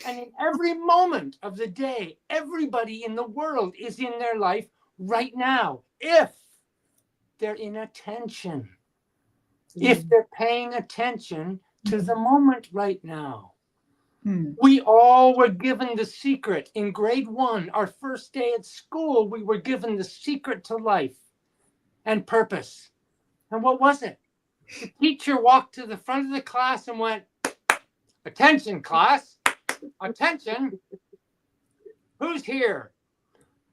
S2: And in every moment of the day, everybody in the world is in their life right now. If they're in attention, if they're paying attention to the moment right now. We all were given the secret in grade 1, our first day at school. We were given the secret to life and purpose. And what was it? The teacher walked to the front of the class and went, attention, class, attention. Who's here?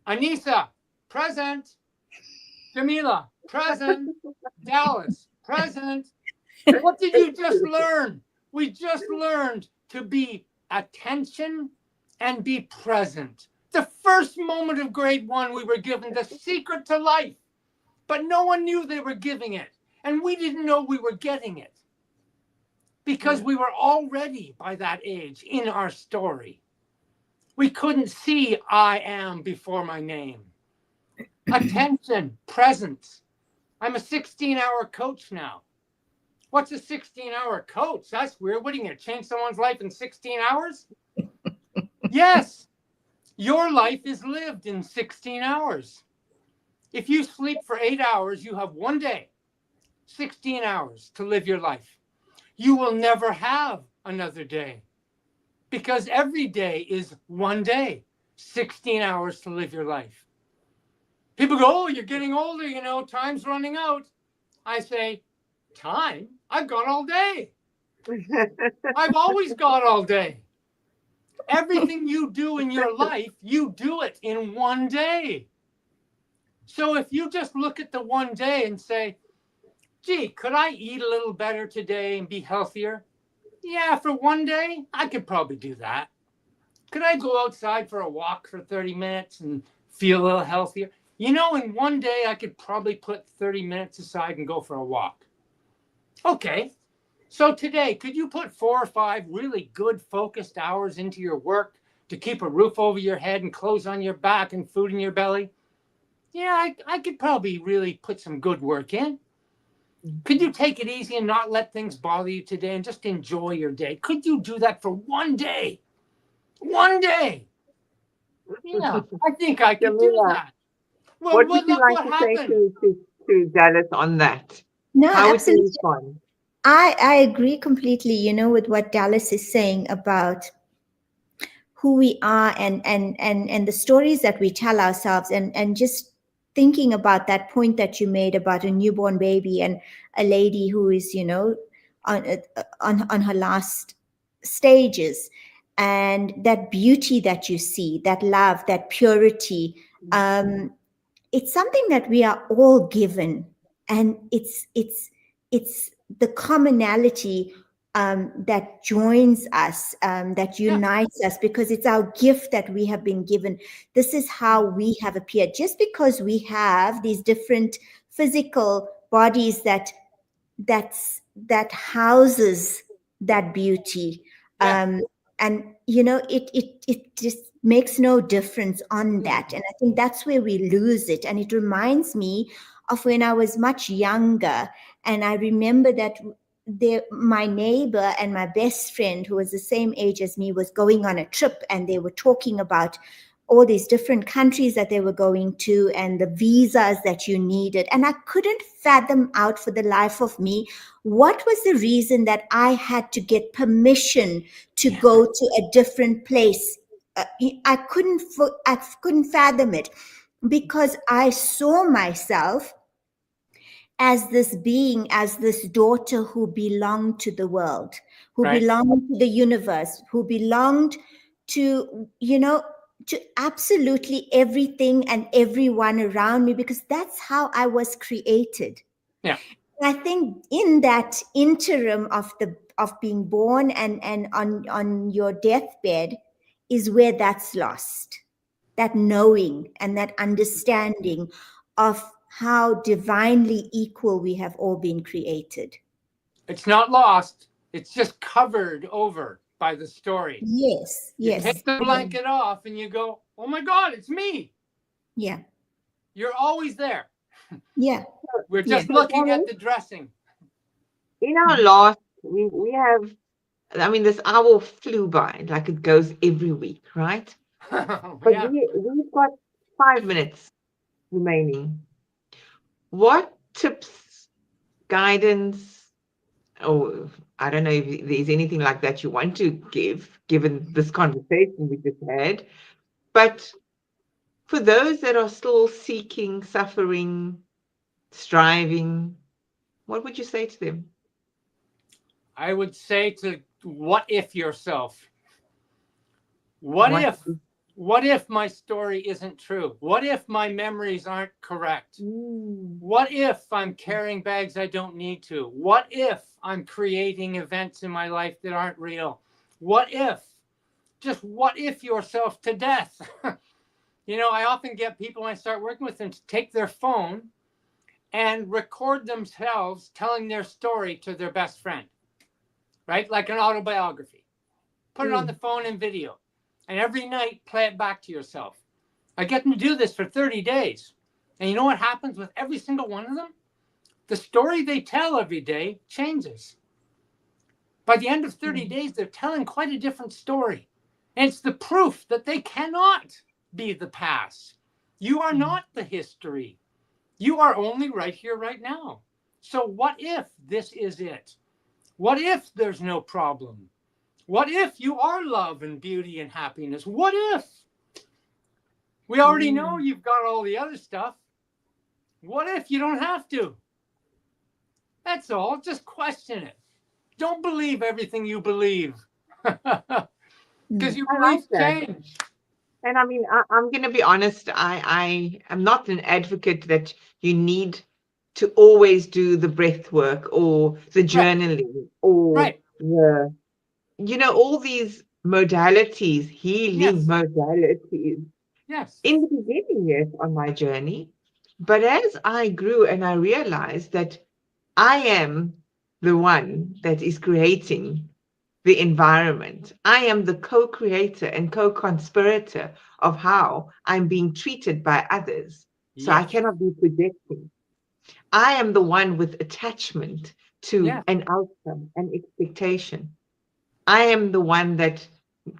S2: Anissa, present. Jamila, present. Dallas, present. What did you just learn? We just learned to be attention and be present. The first moment of grade 1, we were given the secret to life, but no one knew they were giving it. And we didn't know we were getting it. because we were already by that age in our story. We couldn't see I am before my name. Attention, presence. I'm a 16-hour coach now. What's a 16-hour coach? That's weird. What are you going to change someone's life in 16 hours? Yes, your life is lived in 16 hours. If you sleep for 8 hours, you have one day, 16 hours to live your life. You will never have another day because every day is one day, 16 hours to live your life. People go, oh, you're getting older, time's running out. I say, time? I've got all day. I've always got all day. Everything you do in your life, you do it in one day. So if you just look at the one day and say, gee, could I eat a little better today and be healthier? Yeah, for one day, I could probably do that. Could I go outside for a walk for 30 minutes and feel a little healthier? In one day, I could probably put 30 minutes aside and go for a walk. Okay. So today, could you put 4 or 5 really good focused hours into your work to keep a roof over your head and clothes on your back and food in your belly? Yeah, I could probably really put some good work in. Could you take it easy and not let things bother you today and just enjoy your day? Could you do that for one day? One day. Yeah, I think I could do
S1: Jamila,
S2: that. Well,
S1: what would you
S2: look
S1: like
S2: what
S1: to say
S2: happened.
S1: to Dallas on that?
S3: No,
S1: How would you
S3: absolutely.
S1: respond?
S3: I agree completely, with what Dallas is saying about who we are and the stories that we tell ourselves, and just thinking about that point that you made about a newborn baby and a lady who is, on her last stages, and that beauty that you see, that love, that purity. It's something that we are all given, and it's the commonality that joins us, that
S2: Yeah,
S3: unites us, because it's our gift that we have been given. This is how we have appeared. Just because we have these different physical bodies that houses that beauty,
S2: yeah.
S3: and it just makes no difference on that. And I think that's where we lose it. And it reminds me of when I was much younger, and I remember that my neighbor and my best friend, who was the same age as me, was going on a trip, and they were talking about all these different countries that they were going to and the visas that you needed. And I couldn't fathom out for the life of me what was the reason that I had to get permission to go to a different place. I couldn't fathom it, because I saw myself as this being, as this daughter who belonged to the world, who
S2: Right.
S3: belonged to the universe, who belonged to, to absolutely everything and everyone around me, because that's how I was created.
S2: Yeah.
S3: I think in that interim of being born and on your deathbed is where that's lost. That knowing and that understanding of how divinely equal we have all been created.
S2: It's not lost. It's just covered over by the story.
S3: Yes,
S2: You
S3: yes.
S2: take the blanket off and you go, oh my God, it's me.
S3: Yeah,
S2: You're always there.
S3: yeah,
S2: We're
S3: yeah.
S2: just looking at the dressing.
S1: In our last, we have, I mean, this hour flew by like it goes every week, right? But
S2: Yeah.
S1: we've got 5 minutes remaining. What tips, guidance, or I don't know if there's anything like that you want to give, given this conversation we just had, but for those that are still seeking, suffering, striving, what would you say to them?
S2: I would say to what if yourself?
S1: What?
S2: What if my story isn't true? What if my memories aren't correct?
S1: Mm.
S2: What if I'm carrying bags I don't need to? What if I'm creating events in my life that aren't real? What if? Just what if yourself to death? I often get people when I start working with them to take their phone and record themselves telling their story to their best friend. right? Like an autobiography. Put it on the phone and video. And every night, play it back to yourself. I get them to do this for 30 days. And you know what happens with every single one of them? The story they tell every day changes. By the end of 30 days, they're telling quite a different story. And it's the proof that they cannot be the past. You are not the history. You are only right here, right now. So what if this is it? What if there's no problem? What if you are love and beauty and happiness? What if? We already know you've got all the other stuff. What if you don't have to? That's all. Just question it. Don't believe everything you believe. Because your beliefs change.
S1: And I mean, I'm going to be honest. I am not an advocate that you need to always do the breath work or the journaling or the, all these modalities, healing modalities.
S2: Yes.
S1: In the beginning, yes, on my journey. But as I grew and I realized that I am the one that is creating the environment. I am the co-creator and co-conspirator of how I'm being treated by others. So I cannot be projecting. I am the one with attachment to an outcome, an expectation. I am the one that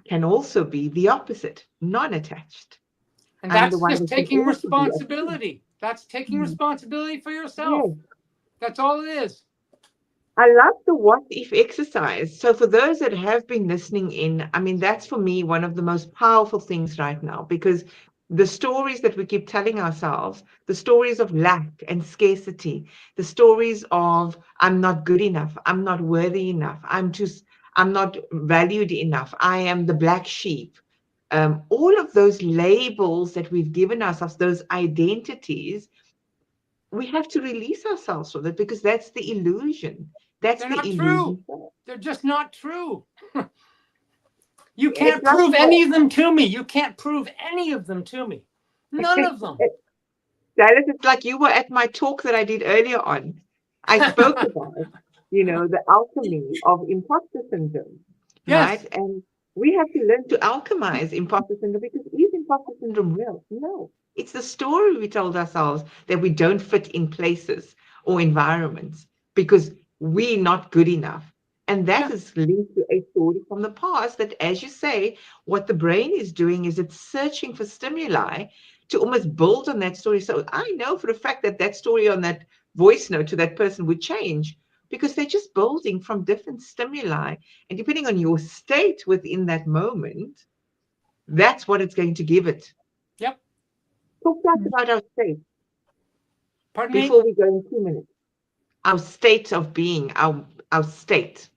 S1: can also be the opposite, non-attached.
S2: And that's just taking responsibility. That's taking responsibility for yourself. Yes. That's all it is.
S1: I love the what if exercise. So for those that have been listening in, I mean, that's for me one of the most powerful things right now, because the stories that we keep telling ourselves, the stories of lack and scarcity, the stories of I'm not good enough, I'm not worthy enough, I'm not valued enough, I am the black sheep. All of those labels that we've given ourselves, those identities, we have to release ourselves from it, because that's the illusion. That's
S2: They're
S1: the
S2: not
S1: illusion.
S2: True. They're just not true. You can't prove any of them to me. You can't prove any of them to me. None of them.
S1: Dallas, it's like you were at my talk that I did earlier on. I spoke about, the alchemy of imposter syndrome, right? And we have to learn to alchemize imposter syndrome, because is imposter syndrome real? No. It's the story we told ourselves that we don't fit in places or environments because we're not good enough. And that is linked to a story from the past that, as you say, what the brain is doing is it's searching for stimuli to almost build on that story. So I know for a fact that that story on that voice note to that person would change, because they're just building from different stimuli. And depending on your state within that moment, that's what it's going to give it.
S2: Yep.
S1: Talk to us about our state.
S2: Pardon me?
S1: Before we go in 2 minutes. Our state of being, our state.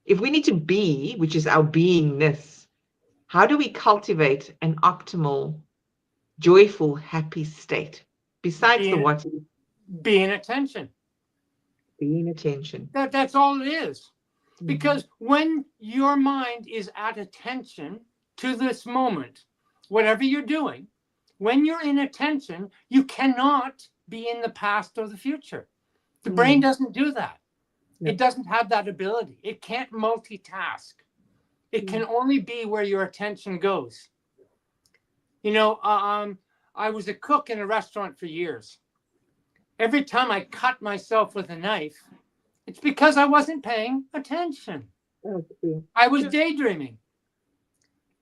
S1: If we need to be, which is our beingness, how do we cultivate an optimal, joyful, happy state? Besides the what?
S2: Be in attention.
S1: Be in attention.
S2: That's all it is. Because when your mind is at attention to this moment, whatever you're doing, when you're in attention, you cannot be in the past or the future. The brain doesn't do that. It doesn't have that ability. It can't multitask. It can only be where your attention goes. I was a cook in a restaurant for years. Every time I cut myself with a knife, it's because I wasn't paying attention. I was daydreaming.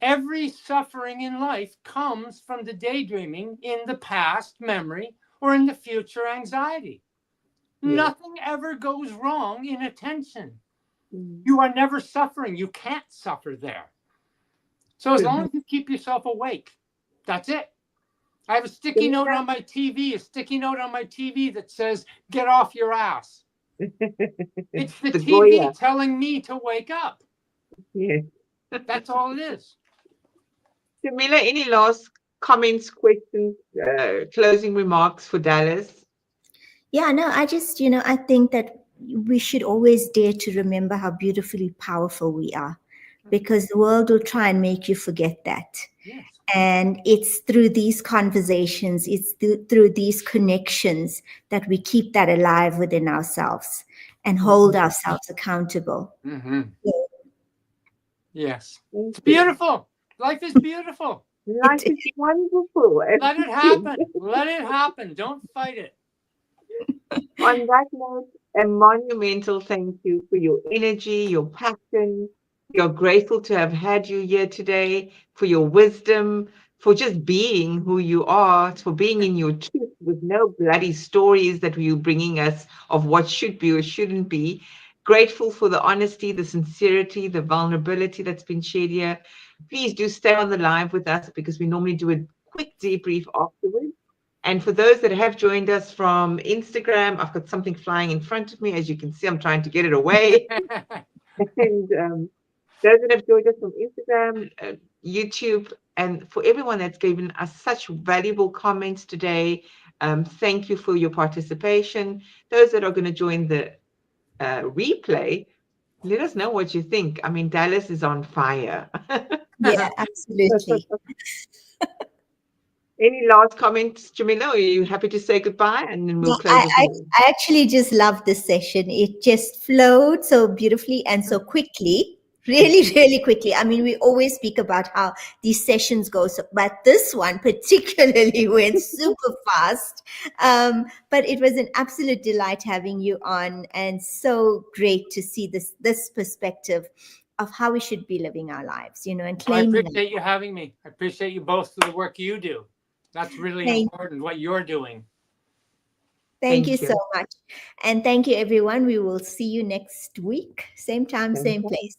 S2: Every suffering in life comes from the daydreaming in the past memory or in the future anxiety. Nothing ever goes wrong in attention. You are never suffering. You can't suffer there. So as long as you keep yourself awake, that's it. I have a sticky note on my TV that says, "Get off your ass." It's the TV telling me to wake up.
S1: Yes.
S2: That's all it is.
S1: Jamila, any last comments, questions, closing remarks for Dallas?
S3: Yeah, no, I just, I think that we should always dare to remember how beautifully powerful we are, because the world will try and make you forget that.
S2: Yes.
S3: And it's through these conversations, it's through these connections that we keep that alive within ourselves. and hold ourselves accountable.
S2: Mm-hmm.
S3: So
S2: Yes.
S1: Thank
S2: It's
S1: you.
S2: beautiful. Life is beautiful.
S1: Life is wonderful.
S2: Let it happen. Let it happen. Don't fight it.
S1: On that note, a monumental thank you for your energy, your passion. We are grateful to have had you here today, for your wisdom, for just being who you are, for being in your truth with no bloody stories that you're bringing us of what should be or shouldn't be. Grateful for the honesty, the sincerity, the vulnerability that's been shared here. Please do stay on the live with us because we normally do a quick debrief afterwards. And for those that have joined us from Instagram, I've got something flying in front of me. As you can see, I'm trying to get it away. And those that have joined us from Instagram, YouTube, and for everyone that's given us such valuable comments today, thank you for your participation. Those that are going to join the replay, let us know what you think. I mean, Dallas is on fire.
S3: yeah, absolutely.
S1: Any last comments, Jamila? Are you happy to say goodbye? And then we'll
S3: No,
S1: close with more.
S3: I actually just love this session. It just flowed so beautifully and so quickly, really, really quickly. I mean, we always speak about how these sessions go, so, but this one particularly went super fast. But it was an absolute delight having you on, and so great to see this perspective of how we should be living our lives, you know, and
S2: I
S3: claiming our
S2: appreciate you having me. I appreciate you both for the work you do. That's really
S3: Thank
S2: important, what you're doing.
S3: Thank you
S1: Thank
S3: so
S1: you.
S3: much. And thank you, everyone. We will see you next week. Same time, same
S1: Okay.
S3: place.